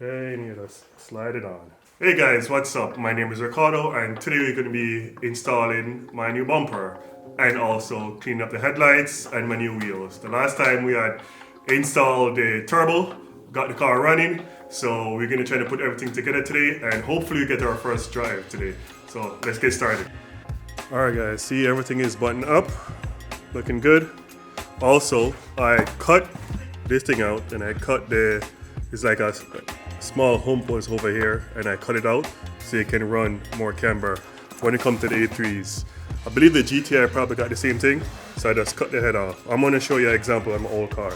And you just slide it on. Hey guys, what's up? My name is Ricardo and today we're going to be installing my new bumper and also cleaning up the headlights and my new wheels. The last time we had installed the turbo, got the car running, so we're going to try to put everything together today and hopefully we get our first drive today. So let's get started. Alright guys, see everything is buttoned up, looking good. Also, I cut this thing out and I cut it's like a small hump was over here and I cut it out so you can run more camber when it comes to the A3s. I believe the GTI probably got the same thing, so I just cut the head off. I'm going to show you an example of my old car.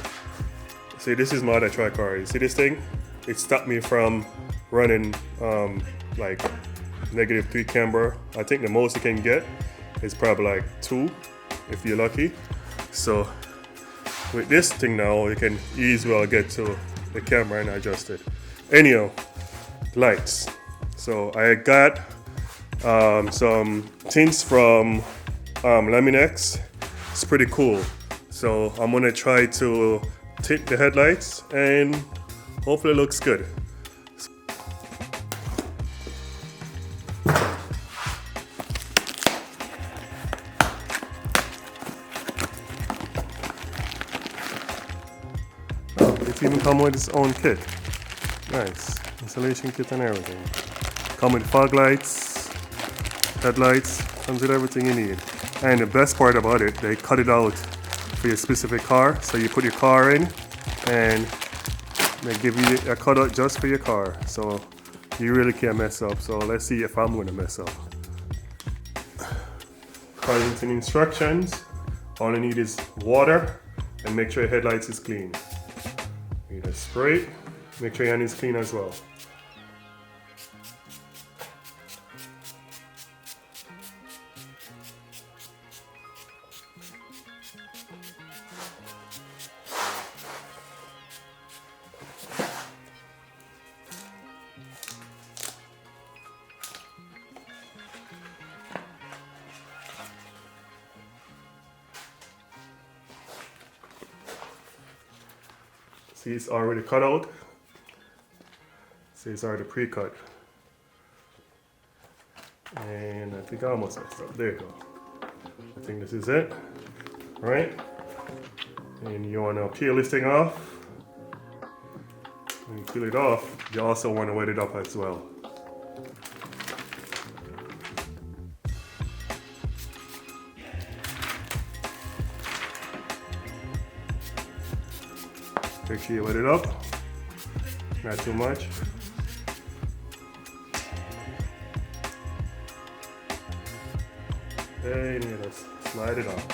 See, this is my other tri-car. You see this thing? It stopped me from running like -3 camber. I think the most you can get is probably like 2 if you're lucky. So with this thing now, you can easily get to the camera and adjust it. Anyhow, lights. So I got some tints from Laminex. It's pretty cool. So I'm gonna try to tint the headlights and hopefully it looks good. It's even come with its own kit. Nice. Installation kit and everything. Come with fog lights, headlights, comes with everything you need. And the best part about it, they cut it out for your specific car. So you put your car in and they give you a cutout just for your car. So you really can't mess up. So let's see if I'm gonna mess up. According to the instructions, all you need is water and make sure your headlights is clean. You just spray it. Make sure your hand is clean as well. See, it's already cut out. See, it's already pre-cut. And I think I almost messed up. There you go. I think this is it. Right? And you want to peel this thing off. When you peel it off, you also want to wet it up as well. Make sure you wet it up, not too much. And you just slide it off.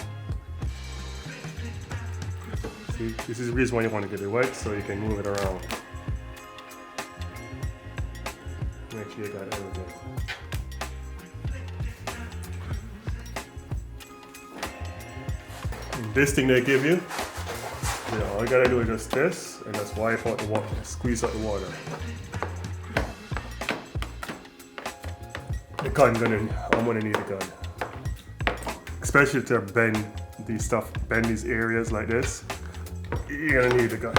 See, this is the reason why you want to get it wet, so you can move it around. Make sure you got everything. And this thing they give you, yeah, all you gotta do is just this and just wipe out the water, squeeze out the water. The gun, I'm gonna need a gun. Especially to bend these areas like this. You're gonna need a gun.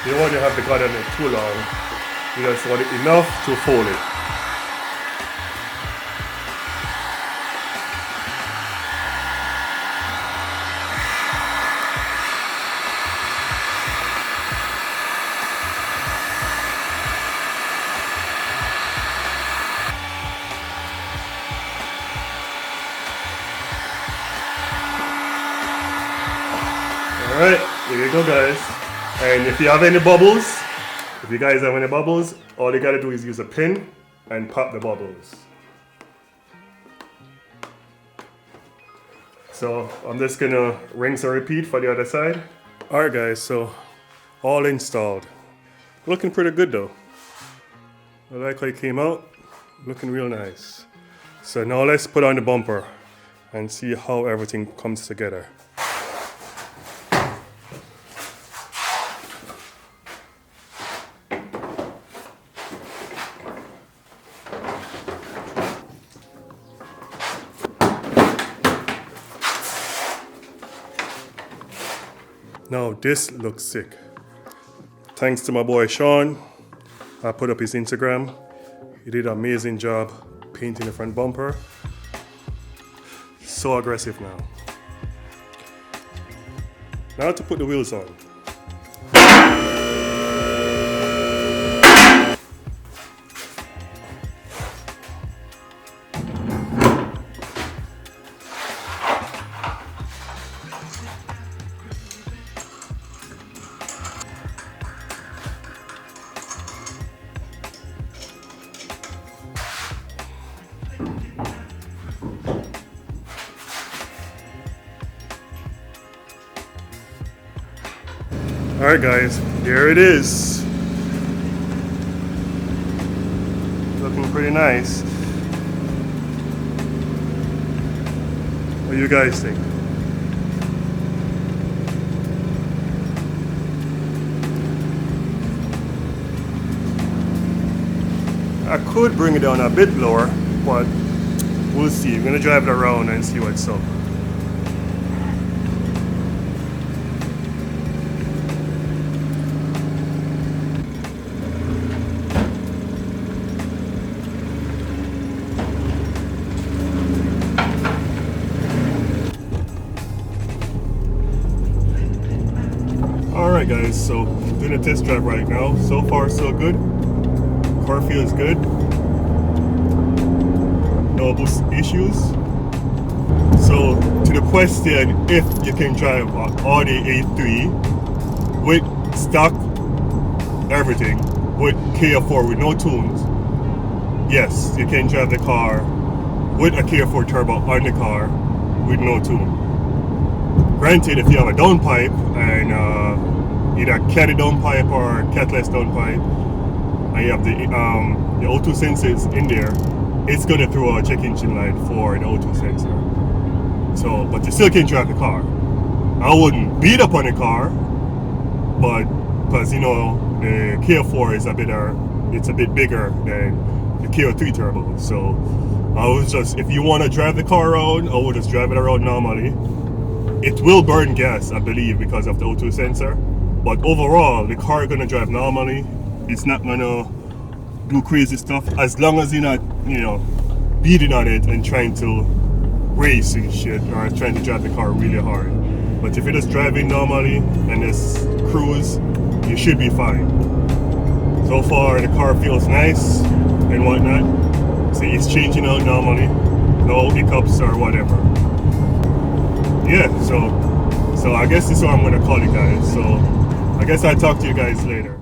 You don't want to have the gun on it too long. You just want it enough to fold it. Alright, here you go guys. And if you have any bubbles, if you guys have any bubbles, all you gotta do is use a pin and pop the bubbles. So I'm just gonna rinse and repeat for the other side. Alright guys, so all installed. Looking pretty good though. I like how it came out, looking real nice. So now let's put on the bumper and see how everything comes together. Now this looks sick. Thanks to my boy Sean. I put up his Instagram. He did an amazing job painting the front bumper. So aggressive now. Now to put the wheels on. Alright guys, here it is. Looking pretty nice. What do you guys think? I could bring it down a bit lower, but we'll see. I'm gonna drive it around and see what's up. Alright guys, so doing a test drive right now. So far so good. Car feels good. No boost issues. So to the question if you can drive an Audi A3 with stock everything, with K04 with no tunes, yes, you can drive the car with a K04 turbo on the car with no tune. Granted, if you have a downpipe and either caddy downpipe or catalyst downpipe, and you have the O2 sensors in there, it's going to throw a check engine light for the O2 sensor. So, but you still can drive the car. I wouldn't beat up on the car, but because you know the K04 is it's a bit bigger than the K03 turbo. So I was just, if you want to drive the car around, I would just drive it around normally. It will burn gas, I believe, because of the O2 sensor. But overall, the car is gonna drive normally. It's not gonna do crazy stuff as long as you're not, you know, beating on it and trying to race and shit, or trying to drive the car really hard. But if you're just driving normally and just cruise, you should be fine. So far, the car feels nice and whatnot. See, it's changing out normally, no hiccups or whatever. Yeah, so I guess this is what I'm gonna call it, guys. So I guess I'll talk to you guys later.